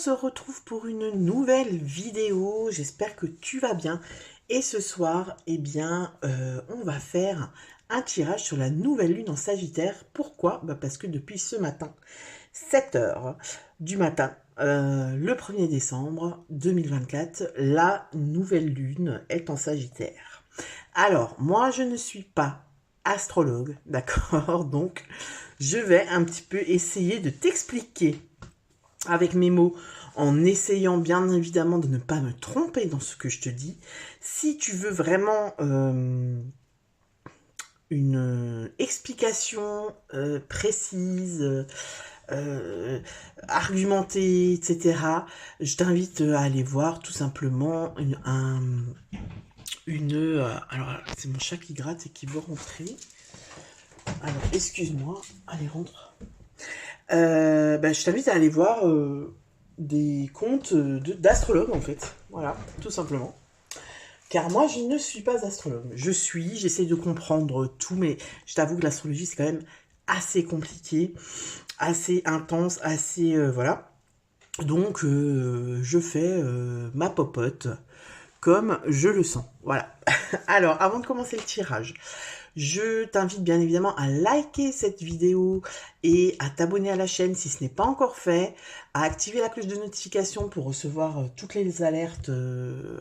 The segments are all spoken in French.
se retrouve pour une nouvelle vidéo. J'espère que tu vas bien. Et ce soir, eh bien, on va faire un tirage sur la nouvelle lune en Sagittaire. Pourquoi? Parce que depuis ce matin, 7 heures du matin, le 1er décembre 2024, la nouvelle lune est en Sagittaire. Alors, moi, je ne suis pas astrologue, d'accord? Donc, je vais un petit peu essayer de t'expliquer avec mes mots, en essayant bien évidemment de ne pas me tromper dans ce que je te dis. Si tu veux vraiment une explication précise, argumentée, etc., je t'invite à aller voir tout simplement alors, c'est mon chat qui gratte et qui veut rentrer. Alors, excuse-moi. Allez, rentre. Je t'invite à aller voir des comptes d'astrologues en fait. Voilà, tout simplement. Car moi, je ne suis pas astrologue. J'essaie de comprendre tout, mais je t'avoue que l'astrologie, c'est quand même assez compliqué, assez intense, assez... voilà. Donc, je fais ma popote comme je le sens. Voilà. Alors, avant de commencer le tirage, je t'invite bien évidemment à liker cette vidéo et à t'abonner à la chaîne si ce n'est pas encore fait, à activer la cloche de notification pour recevoir toutes les alertes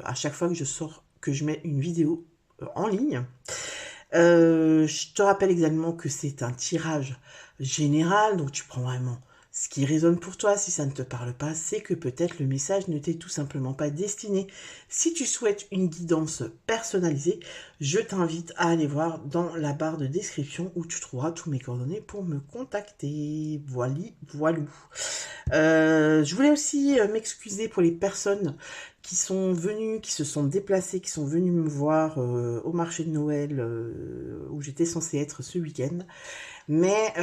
à chaque fois que je mets une vidéo en ligne. Je te rappelle également que c'est un tirage général, donc tu prends vraiment ce qui résonne pour toi. Si ça ne te parle pas, c'est que peut-être le message ne t'est tout simplement pas destiné. Si tu souhaites une guidance personnalisée, je t'invite à aller voir dans la barre de description où tu trouveras tous mes coordonnées pour me contacter. Voilou. Je voulais aussi m'excuser pour les personnes qui sont venues, qui se sont déplacées, qui sont venues me voir au marché de Noël où j'étais censée être ce week-end. Mais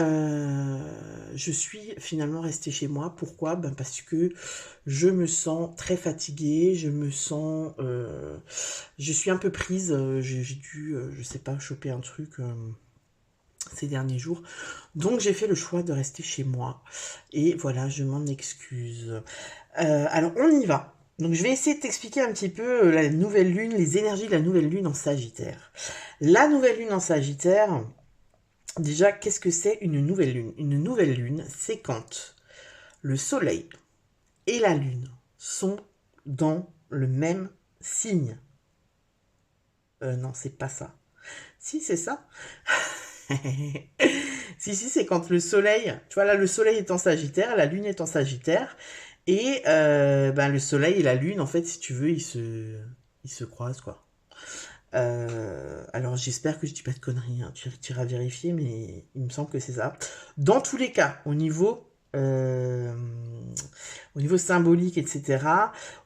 je suis finalement restée chez moi. Pourquoi? Parce que je me sens très fatiguée, je suis un peu prise. J'ai dû, je sais pas, choper un truc ces derniers jours. Donc j'ai fait le choix de rester chez moi. Et voilà, je m'en excuse. Alors on y va. Donc je vais essayer de t'expliquer un petit peu la nouvelle lune, les énergies de la nouvelle lune en Sagittaire. La nouvelle lune en Sagittaire... Déjà, qu'est-ce que c'est une nouvelle lune? Une nouvelle lune, c'est quand le soleil et la lune sont dans le même signe. Non, c'est pas ça. Si, c'est ça. Si, c'est quand le soleil... Tu vois, là, le soleil est en Sagittaire, la lune est en Sagittaire. Et le soleil et la lune, en fait, si tu veux, ils se croisent, quoi. Alors j'espère que je dis pas de conneries, hein. Tu iras vérifier, mais il me semble que c'est ça. Dans tous les cas, au niveau symbolique, etc.,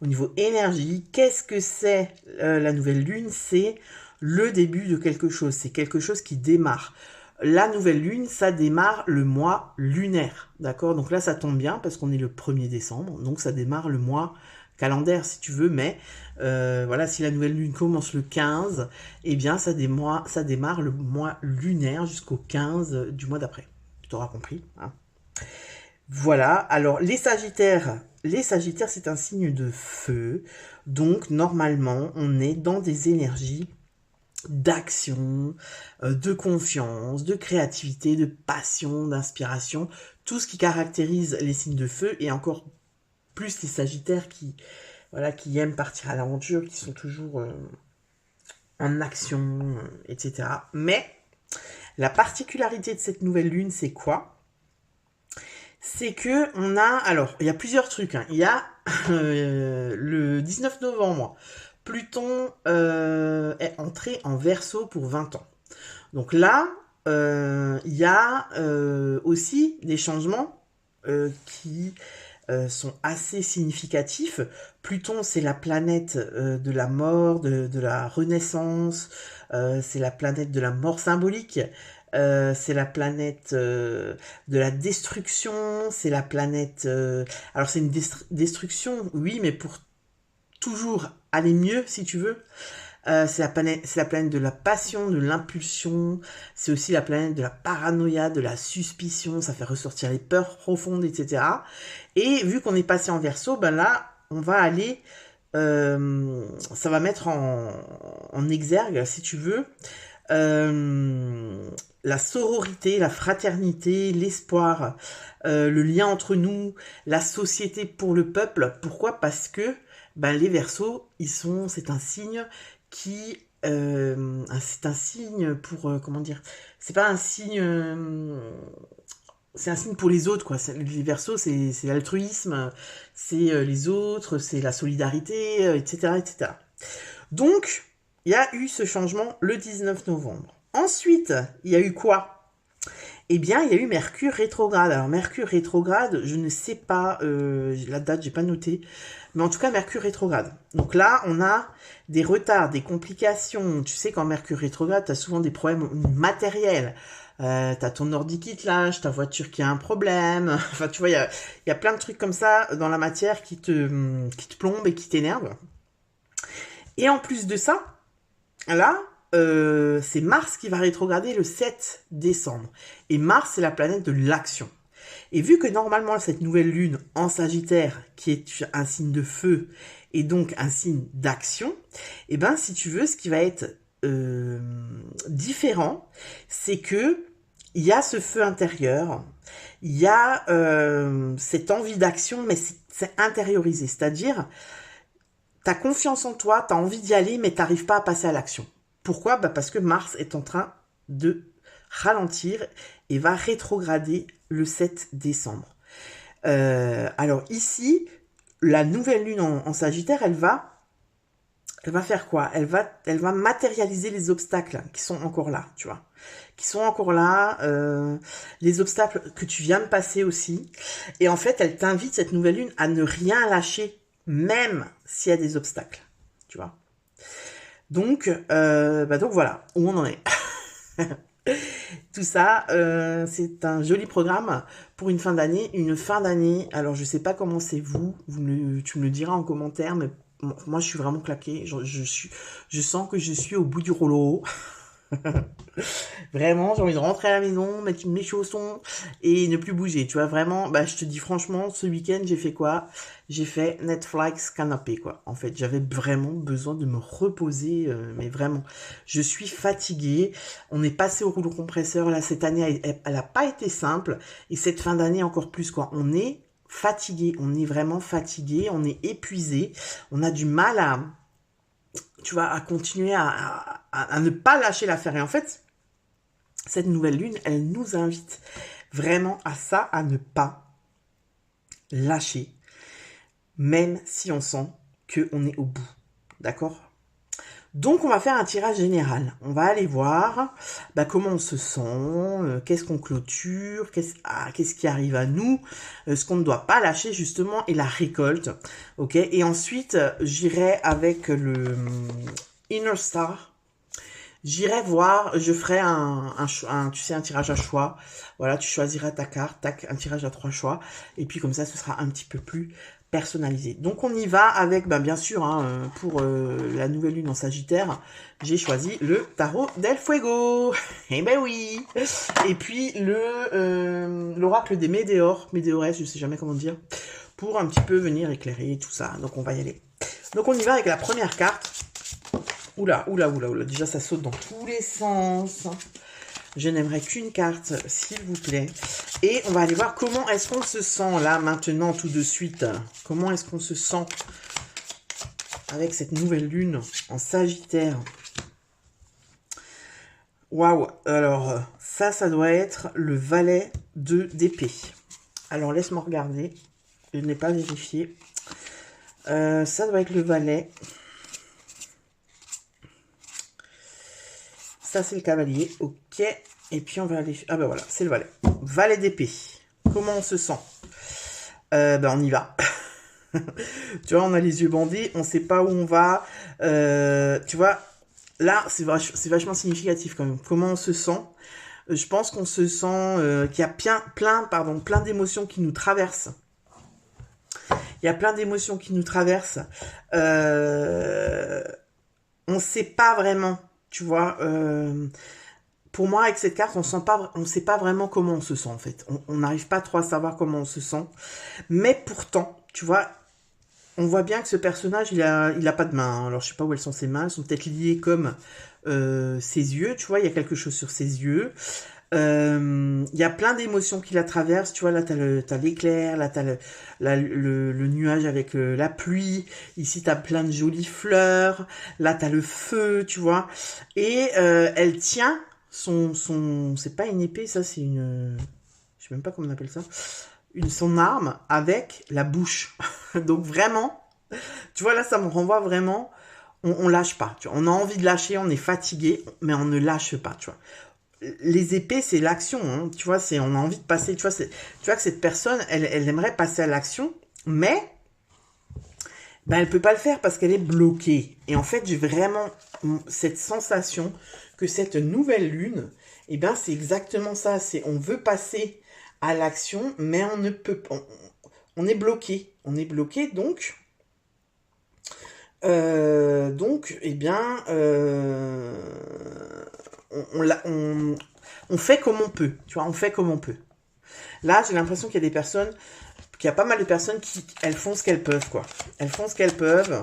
au niveau énergie, qu'est-ce que c'est la nouvelle lune? C'est le début de quelque chose, c'est quelque chose qui démarre. La nouvelle lune, ça démarre le mois lunaire, d'accord? Donc là, ça tombe bien parce qu'on est le 1er décembre, donc ça démarre le mois calendaire si tu veux, mais voilà, si la nouvelle lune commence le 15, eh bien ça démarre le mois lunaire jusqu'au 15 du mois d'après. Tu t'auras compris, hein? Voilà, alors les Sagittaires, c'est un signe de feu, donc normalement on est dans des énergies d'action, de confiance, de créativité, de passion, d'inspiration, tout ce qui caractérise les signes de feu, et encore plus les Sagittaires qui aiment partir à l'aventure, qui sont toujours en action, etc. Mais la particularité de cette nouvelle lune, c'est quoi? C'est que on a... Alors, il y a plusieurs trucs, hein. Il y a le 19 novembre, Pluton est entré en Verseau pour 20 ans. Donc là, il y a aussi des changements qui sont assez significatifs. Pluton, c'est la planète de la mort, de la renaissance, c'est la planète de la mort symbolique, c'est la planète de la destruction, c'est la planète... alors c'est une destruction, oui, mais pour toujours aller mieux, si tu veux. C'est la planète de la passion, de l'impulsion. C'est aussi la planète de la paranoïa, de la suspicion. Ça fait ressortir les peurs profondes, etc. Et vu qu'on est passé en Verseau, ben là, on va aller... ça va mettre en exergue, si tu veux, la sororité, la fraternité, l'espoir, le lien entre nous, la société pour le peuple. Pourquoi? Parce que ben, les Verseaux, c'est un signe qui, c'est un signe pour, comment dire, c'est pas un signe, c'est un signe pour les autres, quoi. Les Verseaux, c'est l'altruisme, c'est les autres, c'est la solidarité, etc., etc. Donc, il y a eu ce changement le 19 novembre. Ensuite, il y a eu quoi? Eh bien, il y a eu Mercure rétrograde. Alors, Mercure rétrograde, je ne sais pas, la date, j'ai pas noté. Mais en tout cas, Mercure rétrograde. Donc là, on a des retards, des complications. Tu sais, quand Mercure rétrograde, tu as souvent des problèmes matériels. T'as ton ordi qui te lâche, ta voiture qui a un problème. Enfin, tu vois, il y a plein de trucs comme ça dans la matière qui te plombent et qui t'énervent. Et en plus de ça, là, c'est Mars qui va rétrograder le 7 décembre. Et Mars, c'est la planète de l'action. Et vu que normalement, cette nouvelle lune en Sagittaire, qui est un signe de feu, et donc un signe d'action, et ben si tu veux, ce qui va être différent, c'est que il y a ce feu intérieur, il y a cette envie d'action, mais c'est intériorisé. C'est-à-dire, tu as confiance en toi, tu as envie d'y aller, mais tu n'arrives pas à passer à l'action. Pourquoi? Bah parce que Mars est en train de ralentir et va rétrograder le 7 décembre. Alors ici, la nouvelle lune en Sagittaire, elle va faire quoi? Elle va matérialiser les obstacles qui sont encore là, tu vois. Qui sont encore là, les obstacles que tu viens de passer aussi. Et en fait, elle t'invite, cette nouvelle lune, à ne rien lâcher, même s'il y a des obstacles, tu vois. Donc voilà où on en est. Tout ça, c'est un joli programme pour une fin d'année. Une fin d'année, alors je sais pas comment c'est tu me le diras en commentaire, mais moi je suis vraiment claquée. Je sens que je suis au bout du rouleau. Vraiment, j'ai envie de rentrer à la maison, mettre mes chaussons et ne plus bouger. Tu vois, vraiment, bah, je te dis franchement, ce week-end, j'ai fait quoi? J'ai fait Netflix canapé, quoi. En fait, j'avais vraiment besoin de me reposer, mais vraiment. Je suis fatiguée. On est passé au rouleau compresseur. Là, cette année, elle a pas été simple. Et cette fin d'année, encore plus, quoi. On est fatigué. On est vraiment fatigué. On est épuisé. On a du mal à continuer à ne pas lâcher l'affaire. Et en fait, cette nouvelle lune, elle nous invite vraiment à ça, à ne pas lâcher, même si on sent qu'on est au bout. D'accord? Donc, on va faire un tirage général. On va aller voir comment on se sent, qu'est-ce qu'on clôture, qu'est-ce qui arrive à nous, ce qu'on ne doit pas lâcher justement, et la récolte. Ok? Et ensuite, j'irai avec le Inner Star. J'irai voir, je ferai tu sais, un tirage à choix. Voilà, tu choisiras ta carte, tac, un tirage à 3 choix. Et puis comme ça, ce sera un petit peu plus personnalisé. Donc on y va avec, bien sûr, pour la nouvelle lune en Sagittaire, j'ai choisi le tarot del Fuego. Eh ben oui. Et puis l'oracle des Médéores, je sais jamais comment dire, pour un petit peu venir éclairer tout ça. Donc on va y aller. Donc on y va avec la première carte. Oula, déjà ça saute dans tous les sens. Je n'aimerais qu'une carte, s'il vous plaît. Et on va aller voir comment est-ce qu'on se sent là, maintenant, tout de suite. Comment est-ce qu'on se sent avec cette nouvelle lune en Sagittaire. Waouh, alors ça doit être le valet d'épée. Alors laisse-moi regarder, je n'ai pas vérifié. Ça doit être le valet. Ça, c'est le cavalier. Ok. Et puis, on va aller... Ah ben voilà, c'est le valet. Valet d'épée. Comment on se sent? On y va. Tu vois, on a les yeux bandés. On ne sait pas où on va. Tu vois, là, c'est vachement significatif quand même. Comment on se sent? Je pense qu'on se sent... qu'il y a plein d'émotions qui nous traversent. Il y a plein d'émotions qui nous traversent. on sait pas vraiment, tu vois. Pour moi, avec cette carte, on sait pas vraiment comment on se sent en fait. On n'arrive pas trop à savoir comment on se sent. Mais pourtant, tu vois, on voit bien que ce personnage, il a pas de main. Alors, je sais pas où elles sont ses mains. Elles sont peut-être liées comme ses yeux. Tu vois, il y a quelque chose sur ses yeux. Il y a plein d'émotions qui la traversent. Tu vois, là, t'as l'éclair. Là, t'as le nuage avec la pluie. Ici, t'as plein de jolies fleurs. Là, t'as le feu, tu vois. Et elle tient c'est pas une épée, ça, c'est une... Je sais même pas comment on appelle ça. Son arme avec la bouche. Donc vraiment, tu vois, là, ça me renvoie vraiment, on lâche pas. Tu vois. On a envie de lâcher, on est fatigué, mais on ne lâche pas, tu vois. Les épées, c'est l'action, hein, tu vois, on a envie de passer, tu vois que cette personne, elle aimerait passer à l'action, mais ben, elle peut pas le faire parce qu'elle est bloquée. Et en fait, j'ai vraiment cette sensation que cette nouvelle lune, eh ben, c'est exactement ça. On veut passer à l'action, mais on ne peut pas. On est bloqué. On est bloqué, donc, eh bien, on fait comme on peut. Tu vois, on fait comme on peut. Là, j'ai l'impression qu'il y a pas mal de personnes elles font ce qu'elles peuvent, quoi. Elles font ce qu'elles peuvent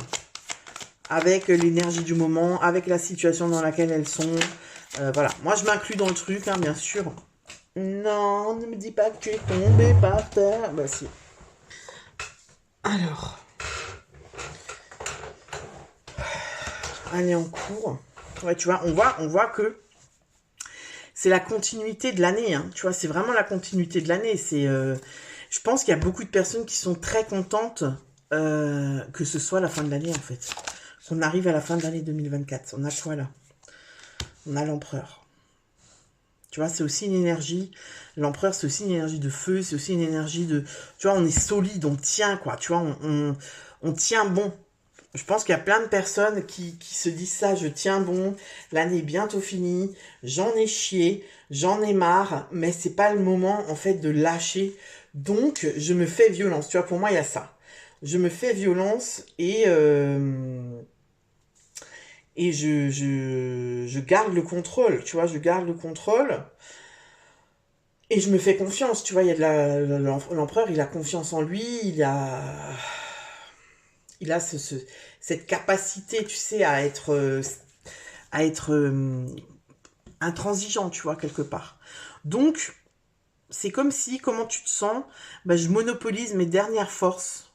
avec l'énergie du moment, avec la situation dans laquelle elles sont. Voilà. Moi, je m'inclus dans le truc, hein, bien sûr. Non, ne me dis pas que tu es tombé par terre. Bah si. Alors, allez en cours. Ouais, tu vois, on voit que c'est la continuité de l'année. Hein. Tu vois, c'est vraiment la continuité de l'année. Je pense qu'il y a beaucoup de personnes qui sont très contentes que ce soit la fin de l'année, en fait. Qu'on arrive à la fin de l'année 2024. On a quoi là? On a l'empereur. Tu vois, c'est aussi une énergie. L'empereur, c'est aussi une énergie de feu. C'est aussi une énergie de... Tu vois, on est solide, on tient, quoi. Tu vois, on tient bon. Je pense qu'il y a plein de personnes qui se disent ça, je tiens bon, l'année est bientôt finie, j'en ai chié, j'en ai marre, mais c'est pas le moment en fait de lâcher. Donc je me fais violence. Tu vois, pour moi il y a ça. Je me fais violence et je garde le contrôle. Tu vois, je garde le contrôle et je me fais confiance. Tu vois, il y a l'empereur, il a confiance en lui, il a cette capacité, tu sais, à être intransigeant, tu vois, quelque part. Donc, c'est comme si, comment tu te sens, bah, je monopolise mes dernières forces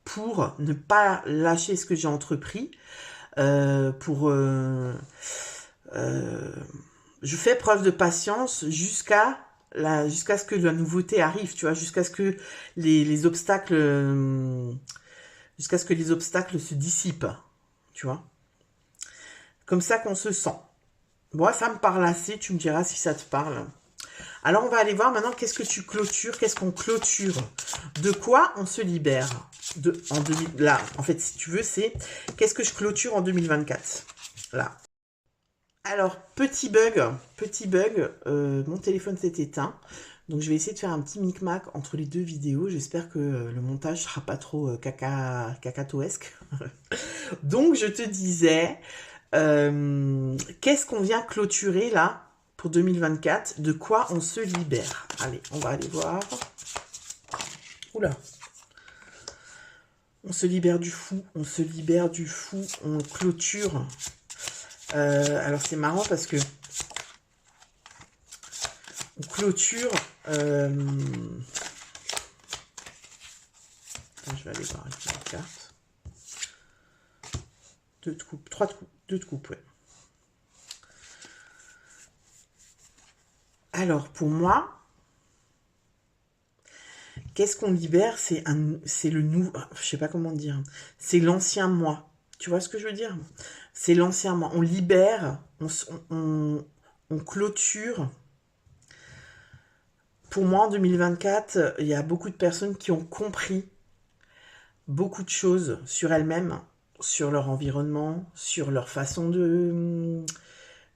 pour ne pas lâcher ce que j'ai entrepris, pour... je fais preuve de patience jusqu'à ce que la nouveauté arrive, tu vois, jusqu'à ce que les obstacles... jusqu'à ce que les obstacles se dissipent, tu vois. Comme ça qu'on se sent. Moi, ça me parle assez, tu me diras si ça te parle. Alors, on va aller voir maintenant qu'est-ce que tu clôtures, qu'est-ce qu'on clôture, de quoi on se libère. Là, en fait, si tu veux, c'est qu'est-ce que je clôture en 2024. Là. Alors, petit bug, mon téléphone s'est éteint. Donc, je vais essayer de faire un petit micmac entre les deux vidéos. J'espère que le montage sera pas trop cacatoesque. Donc, je te disais, qu'est-ce qu'on vient clôturer là pour 2024? De quoi on se libère? Allez, on va aller voir. Oula. On se libère du fou, on se libère du fou, on clôture. Alors c'est marrant parce que on clôture. Je vais aller voir avec la carte. Deux de coupe, deux de coupe, ouais. Alors pour moi, qu'est-ce qu'on libère? C'est le nouveau, je sais pas comment dire. C'est l'ancien moi. Tu vois ce que je veux dire? C'est l'ancien moi. On libère, on clôture. Pour moi, en 2024, il y a beaucoup de personnes qui ont compris beaucoup de choses sur elles-mêmes, sur leur environnement, sur leur façon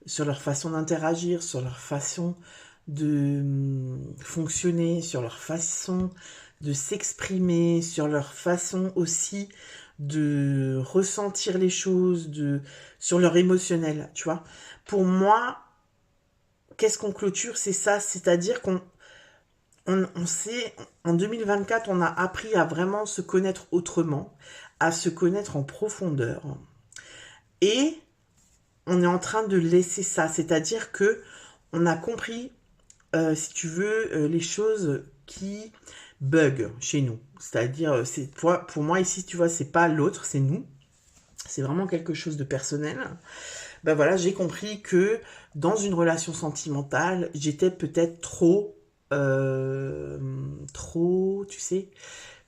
d'interagir, sur leur façon de fonctionner, sur leur façon de s'exprimer, sur leur façon aussi de ressentir les choses, sur leur émotionnel, tu vois. Pour moi, qu'est-ce qu'on clôture? C'est ça, c'est-à-dire on sait, en 2024, on a appris à vraiment se connaître autrement, à se connaître en profondeur. Et on est en train de laisser ça, c'est-à-dire que on a compris, si tu veux, les choses qui bug chez nous. C'est-à-dire, pour moi ici, tu vois, c'est pas l'autre, c'est nous. C'est vraiment quelque chose de personnel. Ben voilà, j'ai compris que dans une relation sentimentale, j'étais peut-être trop, tu sais,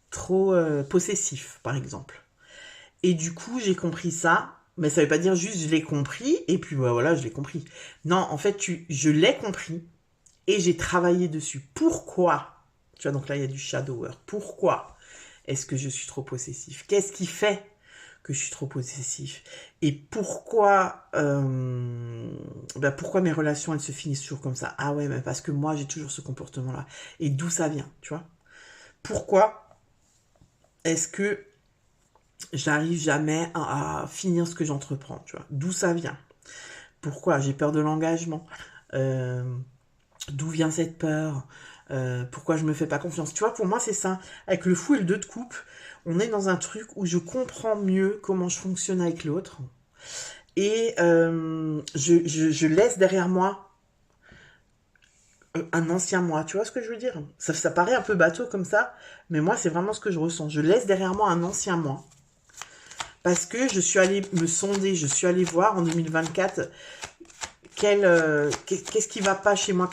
trop possessif, par exemple. Et du coup, j'ai compris ça. Mais ça veut pas dire juste je l'ai compris et puis ouais, voilà, je l'ai compris. Non, en fait, je l'ai compris et j'ai travaillé dessus. Pourquoi? Tu vois, donc là, il y a du shadow work. Pourquoi est-ce que je suis trop possessif? Qu'est-ce qui fait que je suis trop possessif? Et pourquoi mes relations, elles se finissent toujours comme ça? Ah ouais, mais parce que moi, j'ai toujours ce comportement-là. Et d'où ça vient, tu vois? Pourquoi est-ce que j'arrive jamais à finir ce que j'entreprends, tu vois? D'où ça vient? Pourquoi j'ai peur de l'engagement? Euh, D'où vient cette peur? Pourquoi je me fais pas confiance? Tu vois, pour moi, c'est ça. Avec le fou et le 2 de coupe, on est dans un truc où je comprends mieux comment je fonctionne avec l'autre. Et je laisse derrière moi un ancien moi. Tu vois ce que je veux dire? Ça paraît un peu bateau comme ça, mais moi, c'est vraiment ce que je ressens. Je laisse derrière moi un ancien moi. Parce que je suis allée me sonder, je suis allée voir en 2024 qu'est-ce qui va pas chez moi,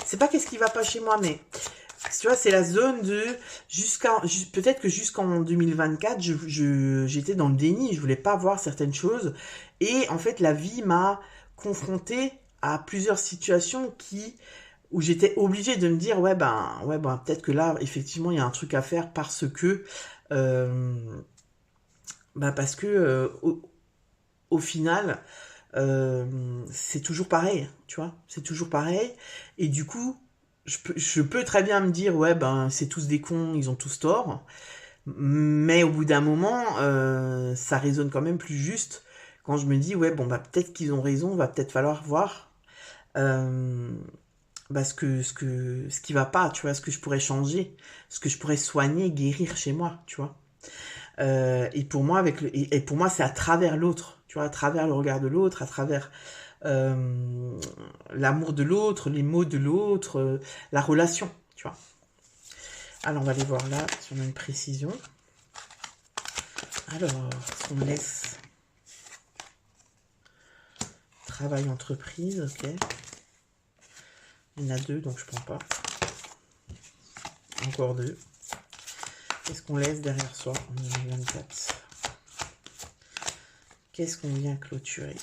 c'est pas qu'est-ce qui va pas chez moi, mais tu vois, c'est la zone de peut-être que jusqu'en 2024, j'étais dans le déni, je voulais pas voir certaines choses, et en fait, la vie m'a confrontée à plusieurs situations où j'étais obligée de me dire ouais ben peut-être que là effectivement il y a un truc à faire euh, parce que au final c'est toujours pareil, tu vois, c'est toujours pareil. Et du coup, je peux très bien me dire, ouais, ben, c'est tous des cons, ils ont tous tort. Mais au bout d'un moment, ça résonne quand même plus juste quand je me dis, ouais, bon, bah, peut-être qu'ils ont raison, va peut-être falloir voir euh, ce qui va pas, tu vois, ce que je pourrais changer, ce que je pourrais soigner, guérir chez moi, tu vois. Et pour moi, et pour moi, c'est à travers l'autre, tu vois, à travers le regard de l'autre, à travers euh, l'amour de l'autre, les mots de l'autre, la relation, tu vois. Alors, on va aller voir là si on a une précision. Alors, on laisse travail entreprise, ok. Il y en a deux, donc je prends pas. Encore deux. Qu'est-ce qu'on laisse derrière soi en 2024? Qu'est-ce qu'on vient clôturer?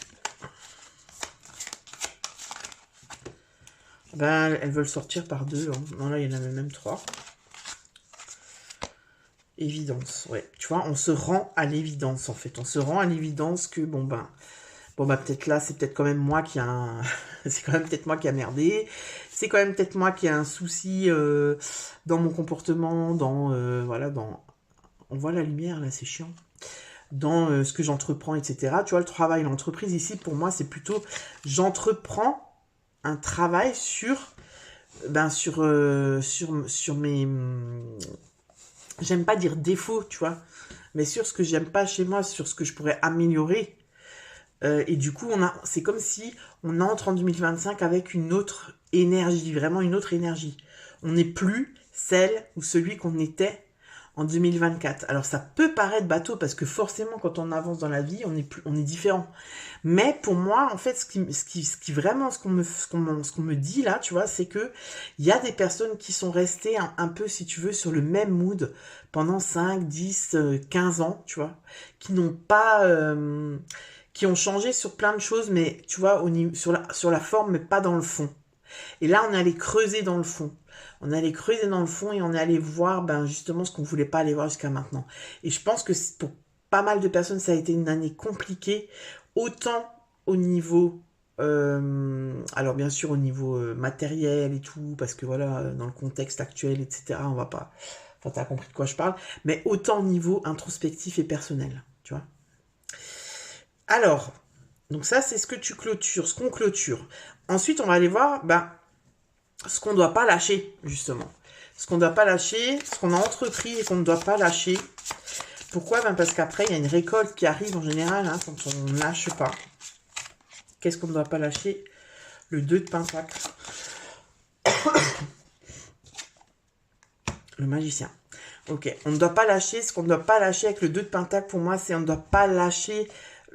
Ben, elles veulent sortir par deux. Hein. Non, là, il y en avait même trois. Évidence, ouais. Tu vois, on se rend à l'évidence, en fait. On se rend à l'évidence que, peut-être là, c'est peut-être quand même moi qui a un... c'est quand même peut-être moi qui a merdé. C'est quand même peut-être moi qui a un souci dans mon comportement, on voit la lumière, là, c'est chiant. Dans ce que j'entreprends, etc. Tu vois, le travail, l'entreprise, ici, pour moi, c'est plutôt... J'entreprends un travail sur mes... J'aime pas dire défaut, tu vois, mais sur ce que j'aime pas chez moi, sur ce que je pourrais améliorer. Et du coup, c'est comme si on entre en 2025 avec une autre énergie, vraiment une autre énergie. On n'est plus celle ou celui qu'on était en 2024. Alors ça peut paraître bateau parce que forcément quand on avance dans la vie, on est différent. Mais pour moi, en fait, ce qu'on me dit là, tu vois, c'est que il y a des personnes qui sont restées un peu, si tu veux, sur le même mood pendant 5, 10, 15 ans, tu vois, qui n'ont pas, qui ont changé sur plein de choses, mais tu vois, sur la forme, mais pas dans le fond. Et là, on est allé creuser dans le fond. On est allé creuser dans le fond et on est allé voir justement ce qu'on voulait pas aller voir jusqu'à maintenant. Et je pense que pour pas mal de personnes, ça a été une année compliquée, autant au niveau... alors bien sûr au niveau matériel et tout, parce que voilà, dans le contexte actuel, etc., Enfin, tu as compris de quoi je parle. Mais autant au niveau introspectif et personnel, tu vois. Alors, donc ça, c'est ce que tu clôtures, ce qu'on clôture. Ensuite, on va aller voir ce qu'on ne doit pas lâcher, justement. Ce qu'on ne doit pas lâcher, ce qu'on a entrepris et qu'on ne doit pas lâcher. Pourquoi? Parce qu'après, il y a une récolte qui arrive en général hein, quand on ne lâche pas. Qu'est-ce qu'on ne doit pas lâcher? Le 2 de Pentacle. Le magicien. Ok, on ne doit pas lâcher. Ce qu'on ne doit pas lâcher avec le 2 de Pentacle, pour moi, c'est on ne doit pas lâcher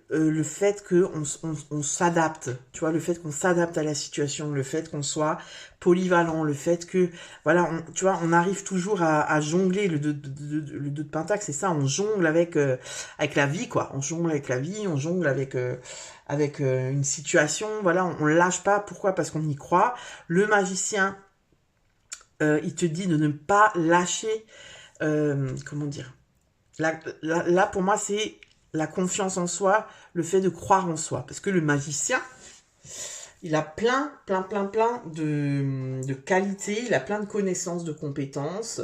le fait qu'on s'adapte, tu vois, le fait qu'on s'adapte à la situation, le fait qu'on soit polyvalent, le fait que, voilà, tu vois, on arrive toujours à jongler le 2 de Pentacle, c'est ça, on jongle avec la vie, quoi, on jongle avec la vie, on jongle avec une situation, voilà, on lâche pas, pourquoi? Parce qu'on y croit. Le magicien, il te dit de ne pas lâcher, comment dire, là pour moi, c'est la confiance en soi, le fait de croire en soi. Parce que le magicien, il a plein de qualités, il a plein de connaissances, de compétences.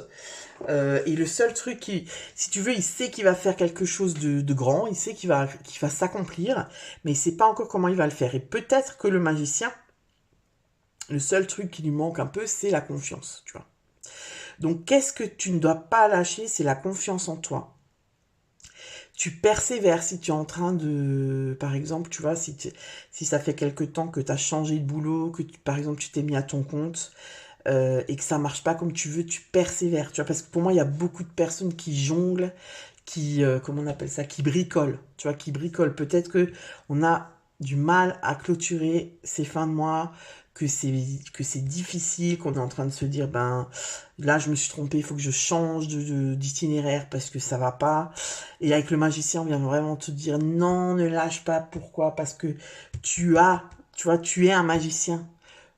Et le seul truc si tu veux, il sait qu'il va faire quelque chose de grand, il sait qu'il va s'accomplir, mais il sait pas encore comment il va le faire. Et peut-être que le magicien, le seul truc qui lui manque un peu, c'est la confiance, tu vois. Donc, qu'est-ce que tu ne dois pas lâcher? C'est la confiance en toi. Tu persévères si tu es en train de... Par exemple, tu vois, si ça fait quelque temps que tu as changé de boulot, que par exemple tu t'es mis à ton compte et que ça marche pas comme tu veux, tu persévères. Tu vois, parce que pour moi, il y a beaucoup de personnes qui jonglent, comment on appelle ça, qui bricolent. Tu vois, qui bricolent. Peut-être que on a du mal à clôturer ces fins de mois, que c'est difficile, qu'on est en train de se dire, là, je me suis trompé, il faut que je change d'itinéraire parce que ça va pas. Et avec le magicien, on vient vraiment te dire, non, ne lâche pas. Pourquoi? Parce que tu es un magicien.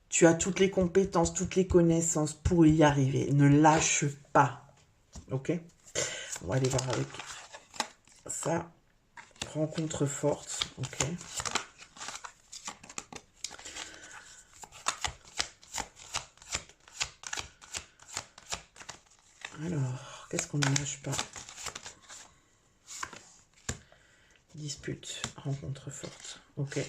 Tu as toutes les compétences, toutes les connaissances pour y arriver. Ne lâche pas. Ok? On va aller voir avec ça. Rencontre forte. Ok. Alors, qu'est-ce qu'on ne lâche pas? Dispute, rencontre forte. Ok.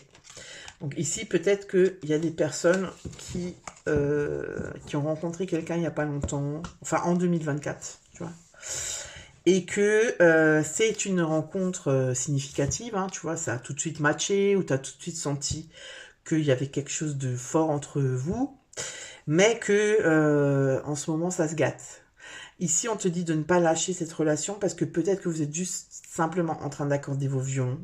Donc ici, peut-être qu'il y a des personnes qui ont rencontré quelqu'un il n'y a pas longtemps, enfin en 2024, tu vois. Et que c'est une rencontre significative, hein, tu vois, ça a tout de suite matché, ou tu as tout de suite senti qu'il y avait quelque chose de fort entre vous, mais que en ce moment, ça se gâte. Ici, on te dit de ne pas lâcher cette relation parce que peut-être que vous êtes juste simplement en train d'accorder vos violons.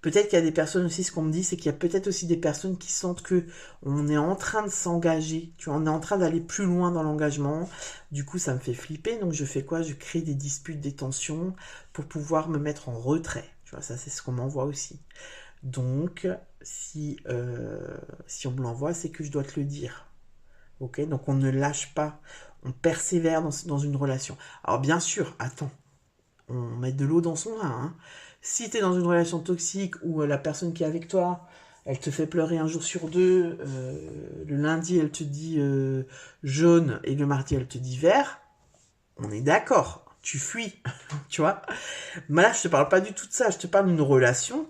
Peut-être qu'il y a des personnes aussi, ce qu'on me dit, c'est qu'il y a peut-être aussi des personnes qui sentent que on est en train de s'engager, tu vois, on est en train d'aller plus loin dans l'engagement. Du coup, ça me fait flipper, donc je fais quoi? Je crée des disputes, des tensions pour pouvoir me mettre en retrait. Tu vois, ça c'est ce qu'on m'envoie aussi. Donc, si on me l'envoie, c'est que je dois te le dire. Ok? Donc on ne lâche pas, on persévère dans une relation. Alors bien sûr, attends, on met de l'eau dans son vin, hein. Si tu es dans une relation toxique où la personne qui est avec toi, elle te fait pleurer un jour sur deux, le lundi elle te dit jaune et le mardi elle te dit vert, on est d'accord, tu fuis, tu vois. Mais là je te parle pas du tout de ça, je te parle d'une relation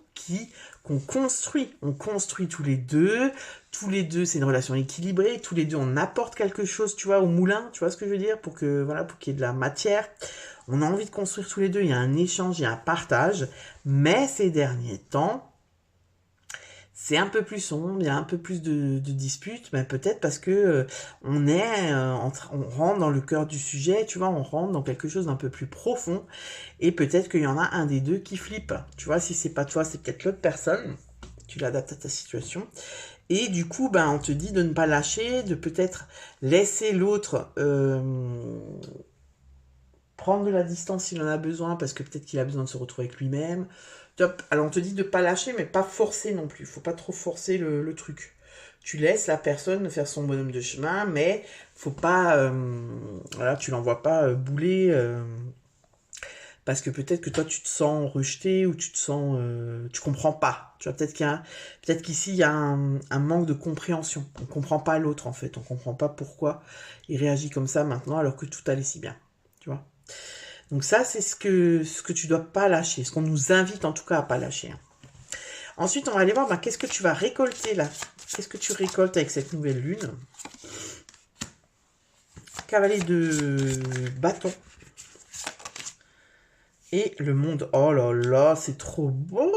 qu'on construit. On construit tous les deux c'est une relation équilibrée, tous les deux on apporte quelque chose, tu vois, au moulin, tu vois ce que je veux dire, pour qu'il y ait de la matière. On a envie de construire tous les deux, il y a un échange, il y a un partage, mais ces derniers temps, c'est un peu plus sombre, il y a un peu plus de disputes, mais peut-être parce que on rentre dans le cœur du sujet, tu vois, on rentre dans quelque chose d'un peu plus profond, et peut-être qu'il y en a un des deux qui flippe, tu vois, si c'est pas toi, c'est peut-être l'autre personne, tu l'adaptes à ta situation, et du coup, on te dit de ne pas lâcher, de peut-être laisser l'autre prendre de la distance s'il en a besoin, parce que peut-être qu'il a besoin de se retrouver avec lui-même. Top. Alors on te dit de pas lâcher, mais pas forcer non plus. Faut pas trop forcer le truc. Tu laisses la personne faire son bonhomme de chemin, mais faut pas, tu l'envoies pas bouler, parce que peut-être que toi tu te sens rejeté ou tu te sens, tu comprends pas. Tu vois, peut-être qu'ici il y a un manque de compréhension. On comprend pas l'autre en fait, on comprend pas pourquoi il réagit comme ça maintenant alors que tout allait si bien. tu vois. Donc ça, c'est ce que tu dois pas lâcher, ce qu'on nous invite en tout cas à pas lâcher. Hein. Ensuite, on va aller voir, bah, qu'est-ce que tu vas récolter là? Qu'est-ce que tu récoltes avec cette nouvelle lune? Cavalier de bâton. Et le monde. Oh là là, c'est trop beau.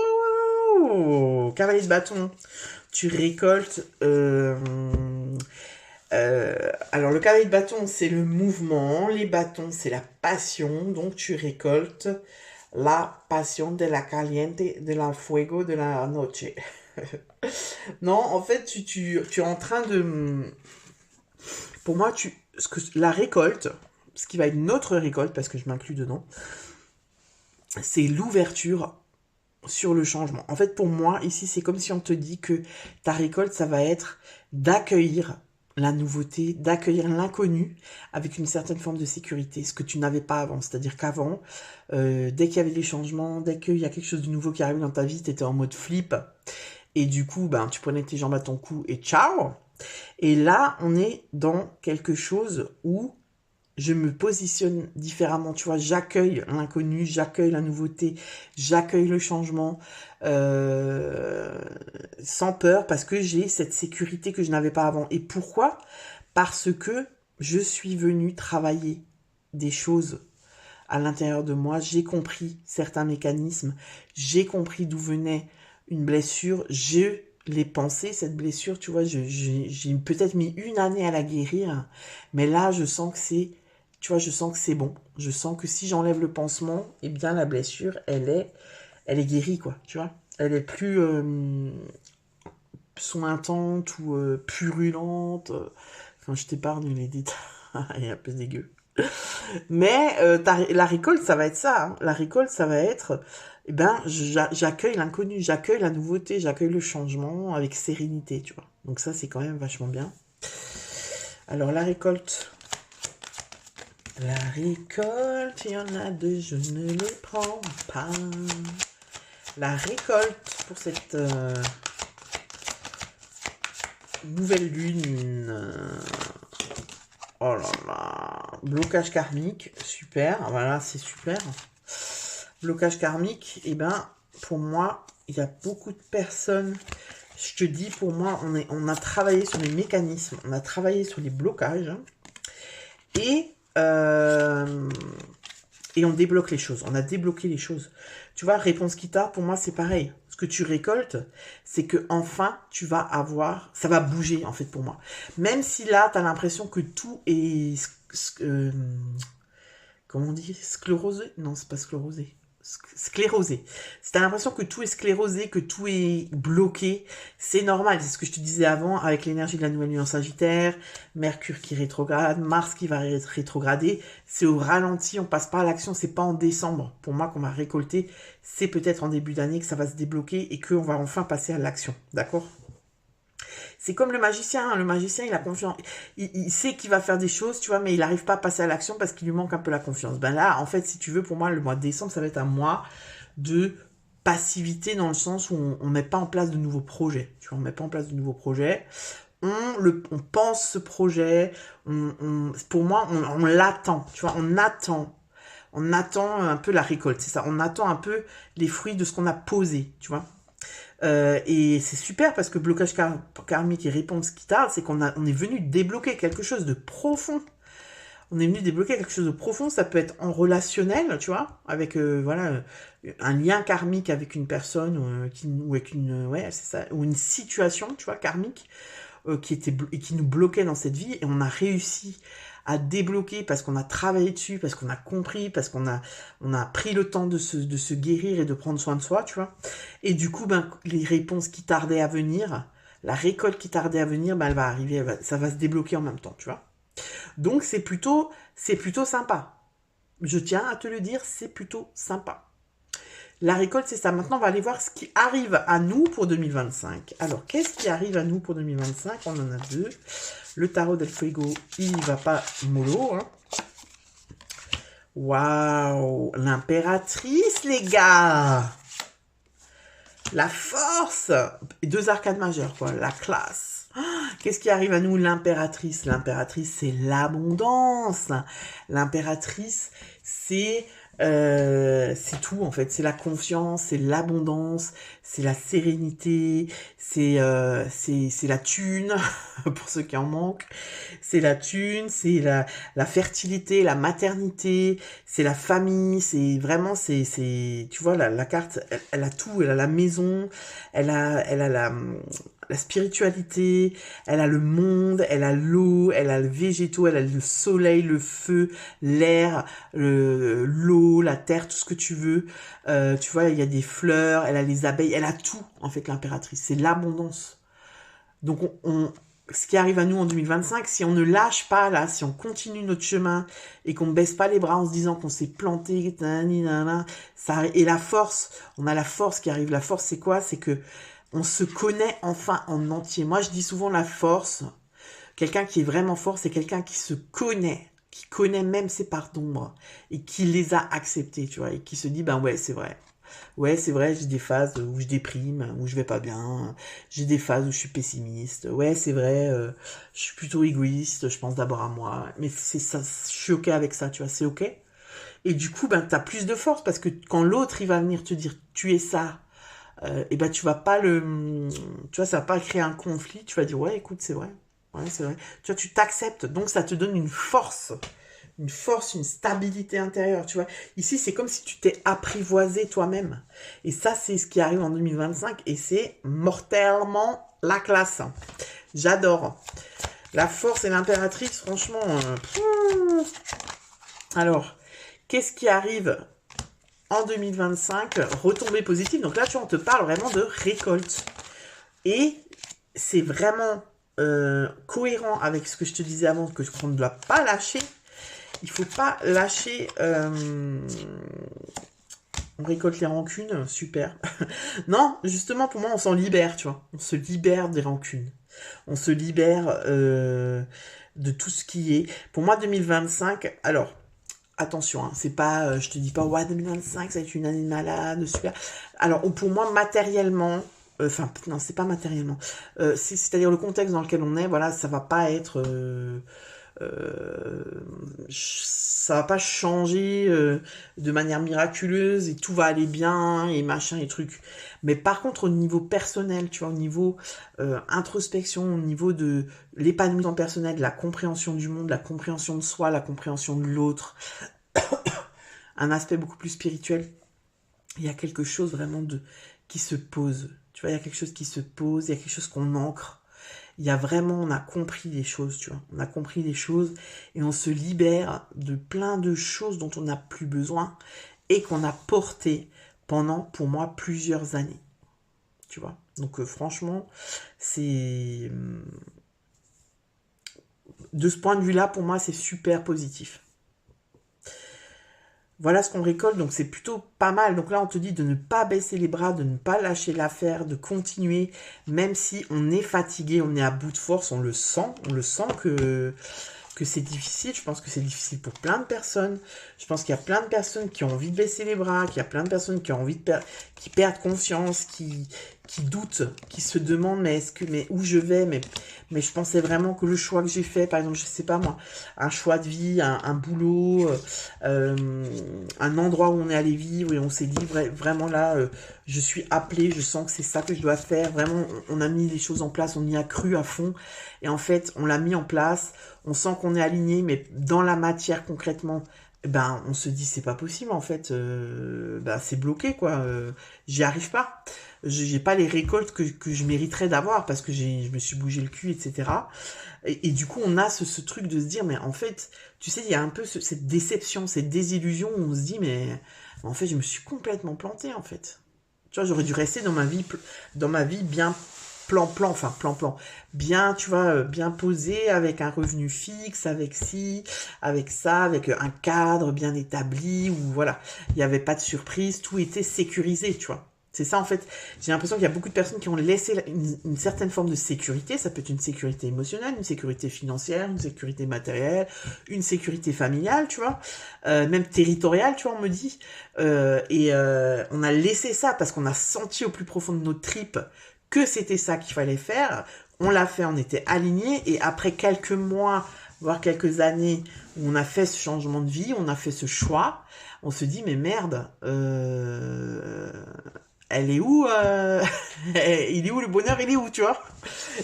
Cavalier de bâton. Tu récoltes... alors, le cavalier de bâton, c'est le mouvement. Les bâtons, c'est la passion. Donc, tu récoltes la passion de la caliente, de la fuego, de la noche. Non, en fait, tu es en train de... Pour moi, la récolte, ce qui va être notre récolte, parce que je m'inclus dedans, c'est l'ouverture sur le changement. En fait, pour moi, ici, c'est comme si on te dit que ta récolte, ça va être d'accueillir la nouveauté, d'accueillir l'inconnu avec une certaine forme de sécurité, ce que tu n'avais pas avant. C'est-à-dire qu'avant, dès qu'il y avait des changements, dès qu'il y a quelque chose de nouveau qui arrive dans ta vie, tu étais en mode flip. Et du coup, ben, tu prenais tes jambes à ton cou et ciao. Et là, on est dans quelque chose où je me positionne différemment, tu vois, j'accueille l'inconnu, j'accueille la nouveauté, j'accueille le changement sans peur parce que j'ai cette sécurité que je n'avais pas avant. Et pourquoi? Parce que je suis venue travailler des choses à l'intérieur de moi, j'ai compris certains mécanismes, j'ai compris d'où venait une blessure, je l'ai pensé, cette blessure, tu vois, j'ai peut-être mis une année à la guérir, mais là, je sens que c'est, tu vois, je sens que c'est bon. Je sens que si j'enlève le pansement, eh bien, la blessure, elle est guérie, quoi, tu vois. Elle est plus sointante ou purulente. Enfin, je t'épargne les détails, un peu dégueu. Mais la récolte, ça va être ça. Hein. La récolte, ça va être, eh ben, j'accueille l'inconnu, j'accueille la nouveauté, j'accueille le changement avec sérénité, tu vois. Donc ça, c'est quand même vachement bien. Alors la récolte, il y en a deux, je ne les prends pas. La récolte pour cette nouvelle lune. Oh là là, blocage karmique, super, voilà, c'est super. Blocage karmique, et ben, pour moi, il y a beaucoup de personnes, je te dis, pour moi, on a travaillé sur les mécanismes, on a travaillé sur les blocages, et on débloque les choses, on a débloqué les choses. Tu vois, réponse Kita, pour moi, c'est pareil. Ce que tu récoltes, c'est que enfin tu vas avoir, ça va bouger, en fait, pour moi. Même si là, tu as l'impression que tout est, comment on dit, sclérosé? Non, c'est pas sclérosé. Sclérosé. Si t'as l'impression que tout est sclérosé, que tout est bloqué, c'est normal. C'est ce que je te disais avant avec l'énergie de la nouvelle lune en Sagittaire, Mercure qui rétrograde, Mars qui va rétrograder. C'est au ralenti, on passe pas à l'action, c'est pas en décembre. Pour moi, qu'on va récolter, c'est peut-être en début d'année que ça va se débloquer et qu'on va enfin passer à l'action. D'accord ? C'est comme le magicien. Hein. Le magicien, il a confiance. Il sait qu'il va faire des choses, tu vois, mais il n'arrive pas à passer à l'action parce qu'il lui manque un peu la confiance. Ben là, en fait, si tu veux, pour moi, le mois de décembre, ça va être un mois de passivité dans le sens où on ne met pas en place de nouveaux projets. Tu vois, on ne met pas en place de nouveaux projets. On pense ce projet. Pour moi, on l'attend. Tu vois, on attend. On attend un peu la récolte, c'est ça. On attend un peu les fruits de ce qu'on a posé, tu vois. Et c'est super parce que blocage karmique et réponse qui tarde, c'est on est venu débloquer quelque chose de profond. On est venu débloquer quelque chose de profond. Ça peut être en relationnel, tu vois, avec voilà un lien karmique avec une personne ou avec une ouais c'est ça ou une situation, tu vois, karmique qui nous bloquait dans cette vie et on a réussi à débloquer parce qu'on a travaillé dessus, parce qu'on a compris, parce qu'on a pris le temps de se guérir et de prendre soin de soi, tu vois. Et du coup, ben, les réponses qui tardaient à venir, la récolte qui tardait à venir, ben, elle va arriver, ça va se débloquer en même temps, tu vois. Donc, c'est plutôt sympa. Je tiens à te le dire, c'est plutôt sympa. La récolte, c'est ça. Maintenant, on va aller voir ce qui arrive à nous pour 2025. Alors, qu'est-ce qui arrive à nous pour 2025? On en a deux. Le tarot del fuego, il va pas mollo. Hein. Waouh! L'impératrice, les gars! La force! Et deux arcades majeures, quoi. La classe. Qu'est-ce qui arrive à nous? L'impératrice. L'impératrice, c'est l'abondance. L'impératrice, c'est tout en fait. C'est la confiance, c'est l'abondance, c'est la sérénité, c'est la thune pour ceux qui en manquent. C'est la thune, c'est la fertilité, la maternité, c'est la famille. C'est vraiment tu vois la carte, elle a tout. Elle a la maison, elle a la spiritualité, elle a le monde, elle a l'eau, elle a le végétaux, elle a le soleil, le feu, l'air, l'eau, la terre, tout ce que tu veux. Tu vois, il y a des fleurs, elle a les abeilles, elle a tout, en fait, l'impératrice. C'est l'abondance. Donc, ce qui arrive à nous en 2025, si on ne lâche pas, là, si on continue notre chemin et qu'on ne baisse pas les bras en se disant qu'on s'est planté, ça, et la force, on a la force qui arrive. La force, c'est quoi? C'est que on se connaît enfin en entier. Moi, je dis souvent la force. Quelqu'un qui est vraiment fort, c'est quelqu'un qui se connaît, qui connaît même ses parts d'ombre et qui les a acceptées, tu vois, et qui se dit, ben ouais, c'est vrai. Ouais, c'est vrai, j'ai des phases où je déprime, où je vais pas bien. J'ai des phases où je suis pessimiste. Ouais, c'est vrai, je suis plutôt égoïste, je pense d'abord à moi. Mais c'est ça, je suis ok avec ça, tu vois, c'est ok. Et du coup, ben, t'as plus de force parce que quand l'autre, il va venir te dire, tu es ça, et ben tu vas pas tu vois, ça va pas créer un conflit, tu vas dire ouais écoute c'est vrai, ouais c'est vrai, tu vois, tu t'acceptes, donc ça te donne une force, une stabilité intérieure, tu vois. Ici c'est comme si tu t'es apprivoisé toi-même, et ça c'est ce qui arrive en 2025, et c'est mortellement la classe, j'adore. La force et l'impératrice, franchement, alors, qu'est-ce qui arrive en 2025, retombée positive. Donc là, tu vois, on te parle vraiment de récolte. Et c'est vraiment cohérent avec ce que je te disais avant, que on ne doit pas lâcher. Il faut pas lâcher. On récolte les rancunes, super. Non, justement, pour moi, on s'en libère, tu vois. On se libère des rancunes. On se libère de tout ce qui est. Pour moi, 2025, alors, attention, hein, c'est pas, je te dis pas, ouais, 2025, ça va être une année de malade, super. Alors, pour moi, matériellement, enfin, non, c'est pas matériellement, c'est-à-dire le contexte dans lequel on est, voilà, ça va pas être, ça va pas changer de manière miraculeuse et tout va aller bien et machin et trucs. Mais par contre, au niveau personnel, tu vois, au niveau introspection, au niveau de l'épanouissement personnel, la compréhension du monde, la compréhension de soi, la compréhension de l'autre, un aspect beaucoup plus spirituel, il y a quelque chose vraiment qui se pose. Tu vois, il y a quelque chose qui se pose, il y a quelque chose qu'on ancre. Il y a vraiment, on a compris des choses, tu vois. On a compris des choses et on se libère de plein de choses dont on n'a plus besoin et qu'on a porté pendant, pour moi, plusieurs années. Tu vois. Donc franchement, c'est... De ce point de vue-là, pour moi, c'est super positif. Voilà ce qu'on récolte, donc c'est plutôt pas mal. Donc là, on te dit de ne pas baisser les bras, de ne pas lâcher l'affaire, de continuer, même si on est fatigué, on est à bout de force, on le sent que c'est difficile. Je pense que c'est difficile pour plein de personnes. Je pense qu'il y a plein de personnes qui ont envie de baisser les bras, qu'il y a plein de personnes qui ont envie de qui perdent confiance, qui doutent, qui se demandent mais où je vais, mais je pensais vraiment que le choix que j'ai fait, par exemple, je sais pas moi, un choix de vie, un boulot, un endroit où on est allé vivre et on s'est dit vraiment là, je suis appelé, je sens que c'est ça que je dois faire. Vraiment, on a mis les choses en place, on y a cru à fond et en fait, on l'a mis en place. On sent qu'on est aligné, mais dans la matière concrètement, ben on se dit c'est pas possible en fait, ben, c'est bloqué quoi, j'y arrive pas, j'ai pas les récoltes que je mériterais d'avoir parce que je me suis bougé le cul, etc. Et du coup on a ce truc de se dire mais en fait, tu sais, il y a un peu cette déception, cette désillusion où on se dit mais en fait je me suis complètement planté en fait. Tu vois, j'aurais dû rester dans ma vie bien plan, bien, tu vois, bien posé, avec un revenu fixe, avec ci, avec ça, avec un cadre bien établi, où voilà, il n'y avait pas de surprise, tout était sécurisé, tu vois. C'est ça en fait, j'ai l'impression qu'il y a beaucoup de personnes qui ont laissé une certaine forme de sécurité, ça peut être une sécurité émotionnelle, une sécurité financière, une sécurité matérielle, une sécurité familiale, tu vois, même territoriale, tu vois, on me dit, on a laissé ça parce qu'on a senti au plus profond de nos tripes que c'était ça qu'il fallait faire. On l'a fait, on était alignés, et après quelques mois, voire quelques années, où on a fait ce changement de vie, on a fait ce choix, on se dit, mais merde, elle est où il est où le bonheur, il est où, tu vois?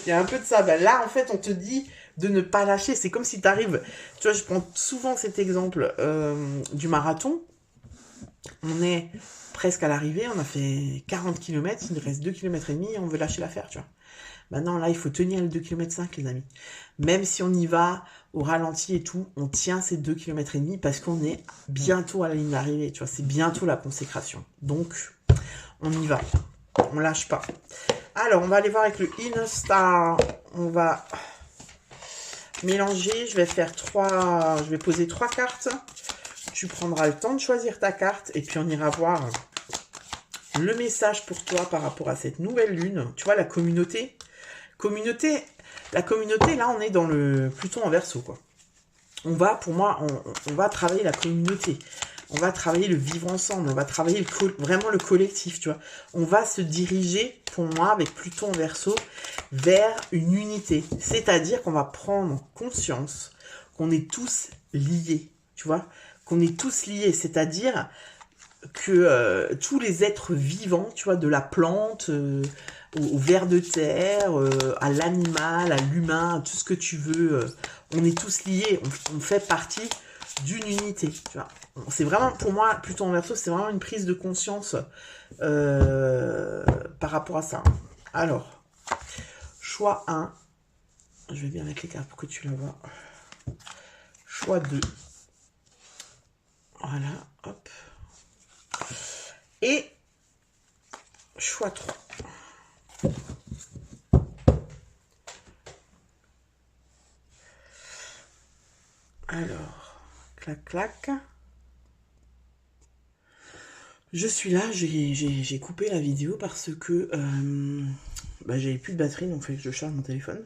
Il y a un peu de ça. Ben là, en fait, on te dit de ne pas lâcher. C'est comme si tu arrives, tu vois, je prends souvent cet exemple du marathon. On est presque à l'arrivée, on a fait 40 km, il nous reste 2 km et demi et on veut lâcher l'affaire, tu vois. Maintenant, là, il faut tenir les 2 km 5, les amis. Même si on y va au ralenti et tout, on tient ces 2 km et demi parce qu'on est bientôt à la ligne d'arrivée, tu vois. C'est bientôt la consécration. Donc, on y va. On lâche pas. Alors, on va aller voir avec le Inner Star. On va mélanger. Je vais poser 3 cartes. Tu prendras le temps de choisir ta carte et puis on ira voir le message pour toi par rapport à cette nouvelle lune. Tu vois, la communauté. La communauté, là, on est dans le Pluton en Verseau, quoi. Pour moi, on va travailler la communauté. On va travailler le vivre ensemble. On va travailler vraiment le collectif, tu vois. On va se diriger, pour moi, avec Pluton en Verseau, vers une unité. C'est-à-dire qu'on va prendre conscience qu'on est tous liés, tu vois. Qu'on est tous liés, c'est-à-dire que tous les êtres vivants, tu vois, de la plante au ver de terre, à l'animal, à l'humain, tout ce que tu veux, on est tous liés, on fait partie d'une unité, tu vois. C'est vraiment, pour moi, Pluton en Verseau, c'est vraiment une prise de conscience par rapport à ça. Alors, choix 1, je vais bien mettre les cartes pour que tu la vois. Choix 2. Voilà, hop. Et choix 3. Alors, clac, clac. Je suis là, j'ai coupé la vidéo parce que j'avais plus de batterie, donc il fallait que je charge mon téléphone.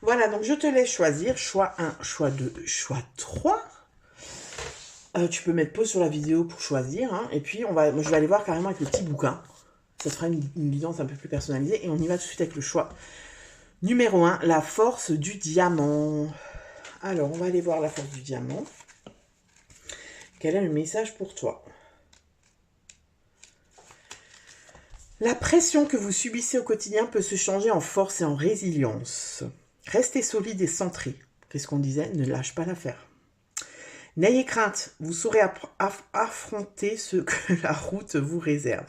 Voilà, donc je te laisse choisir. Choix 1, choix 2, choix 3. Tu peux mettre pause sur la vidéo pour choisir. Hein, et puis, moi, je vais aller voir carrément avec le petit bouquin. Ça sera une guidance un peu plus personnalisée. Et on y va tout de suite avec le choix. Numéro 1, la force du diamant. Alors, on va aller voir la force du diamant. Quel est le message pour toi? La pression que vous subissez au quotidien peut se changer en force et en résilience. Restez solide et centré. Qu'est-ce qu'on disait? Ne lâche pas l'affaire. N'ayez crainte, vous saurez affronter ce que la route vous réserve.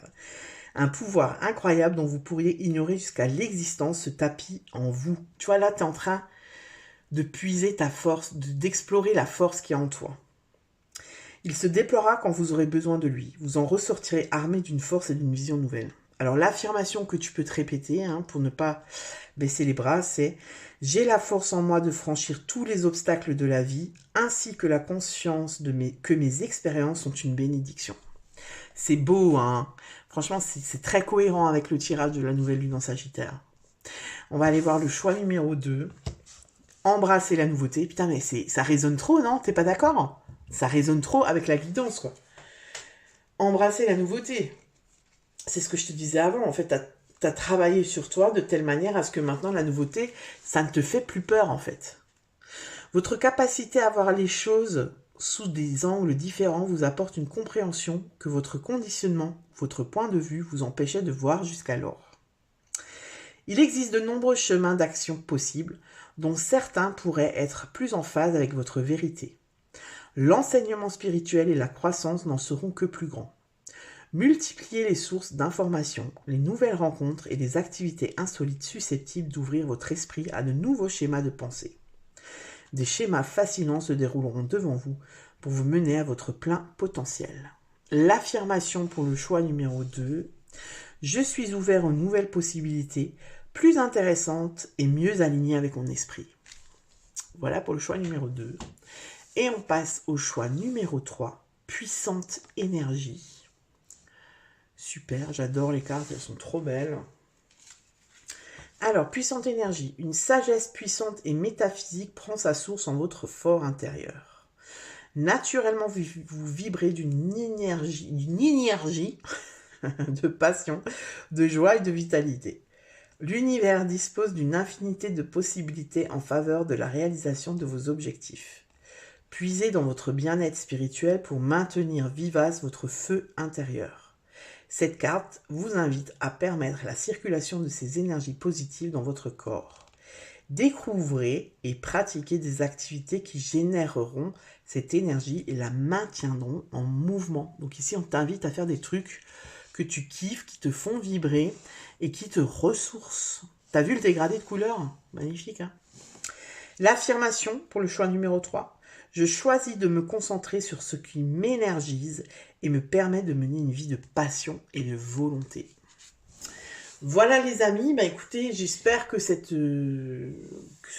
Un pouvoir incroyable dont vous pourriez ignorer jusqu'à l'existence se tapit en vous. Tu vois, là, tu es en train de puiser ta force, d'explorer la force qui est en toi. Il se déploiera quand vous aurez besoin de lui. Vous en ressortirez armé d'une force et d'une vision nouvelle. Alors, l'affirmation que tu peux te répéter, hein, pour ne pas baisser les bras, c'est « J'ai la force en moi de franchir tous les obstacles de la vie, ainsi que la conscience que mes expériences sont une bénédiction. » C'est beau, hein. Franchement, c'est très cohérent avec le tirage de la nouvelle lune en Sagittaire. On va aller voir le choix numéro 2. Embrasser la nouveauté. Putain, mais ça résonne trop, non? T'es pas d'accord? Ça résonne trop avec la guidance, quoi. Embrasser la nouveauté. C'est ce que je te disais avant. En fait, t'as travaillé sur toi de telle manière à ce que maintenant, la nouveauté, ça ne te fait plus peur, en fait. Votre capacité à voir les choses sous des angles différents vous apporte une compréhension que votre conditionnement, votre point de vue vous empêchait de voir jusqu'alors. Il existe de nombreux chemins d'action possibles, dont certains pourraient être plus en phase avec votre vérité. L'enseignement spirituel et la croissance n'en seront que plus grands. Multipliez les sources d'informations, les nouvelles rencontres et les activités insolites susceptibles d'ouvrir votre esprit à de nouveaux schémas de pensée. Des schémas fascinants se dérouleront devant vous pour vous mener à votre plein potentiel. L'affirmation pour le choix numéro 2. Je suis ouvert aux nouvelles possibilités, plus intéressantes et mieux alignées avec mon esprit. Voilà pour le choix numéro 2. Et on passe au choix numéro 3. Puissante énergie. Super, j'adore les cartes, elles sont trop belles. Alors, puissante énergie, une sagesse puissante et métaphysique prend sa source en votre fort intérieur. Naturellement, vous vibrez d'une énergie de passion, de joie et de vitalité. L'univers dispose d'une infinité de possibilités en faveur de la réalisation de vos objectifs. Puisez dans votre bien-être spirituel pour maintenir vivace votre feu intérieur. Cette carte vous invite à permettre la circulation de ces énergies positives dans votre corps. Découvrez et pratiquez des activités qui généreront cette énergie et la maintiendront en mouvement. Donc ici, on t'invite à faire des trucs que tu kiffes, qui te font vibrer et qui te ressourcent. T'as vu le dégradé de couleur? Magnifique, hein? L'affirmation pour le choix numéro 3. Je choisis de me concentrer sur ce qui m'énergise et me permet de mener une vie de passion et de volonté. Voilà les amis, bah écoutez, j'espère que ce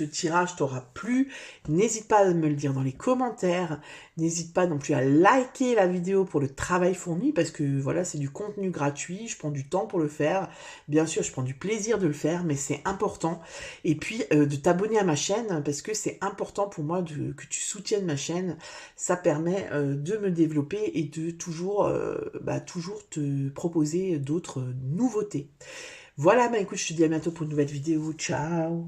tirage t'aura plu. N'hésite pas à me le dire dans les commentaires. N'hésite pas non plus à liker la vidéo pour le travail fourni parce que voilà, c'est du contenu gratuit. Je prends du temps pour le faire. Bien sûr, je prends du plaisir de le faire, mais c'est important. Et puis de t'abonner à ma chaîne parce que c'est important pour moi que tu soutiennes ma chaîne. Ça permet de me développer et de toujours te proposer d'autres nouveautés. Voilà, bah écoute, je te dis à bientôt pour une nouvelle vidéo. Ciao!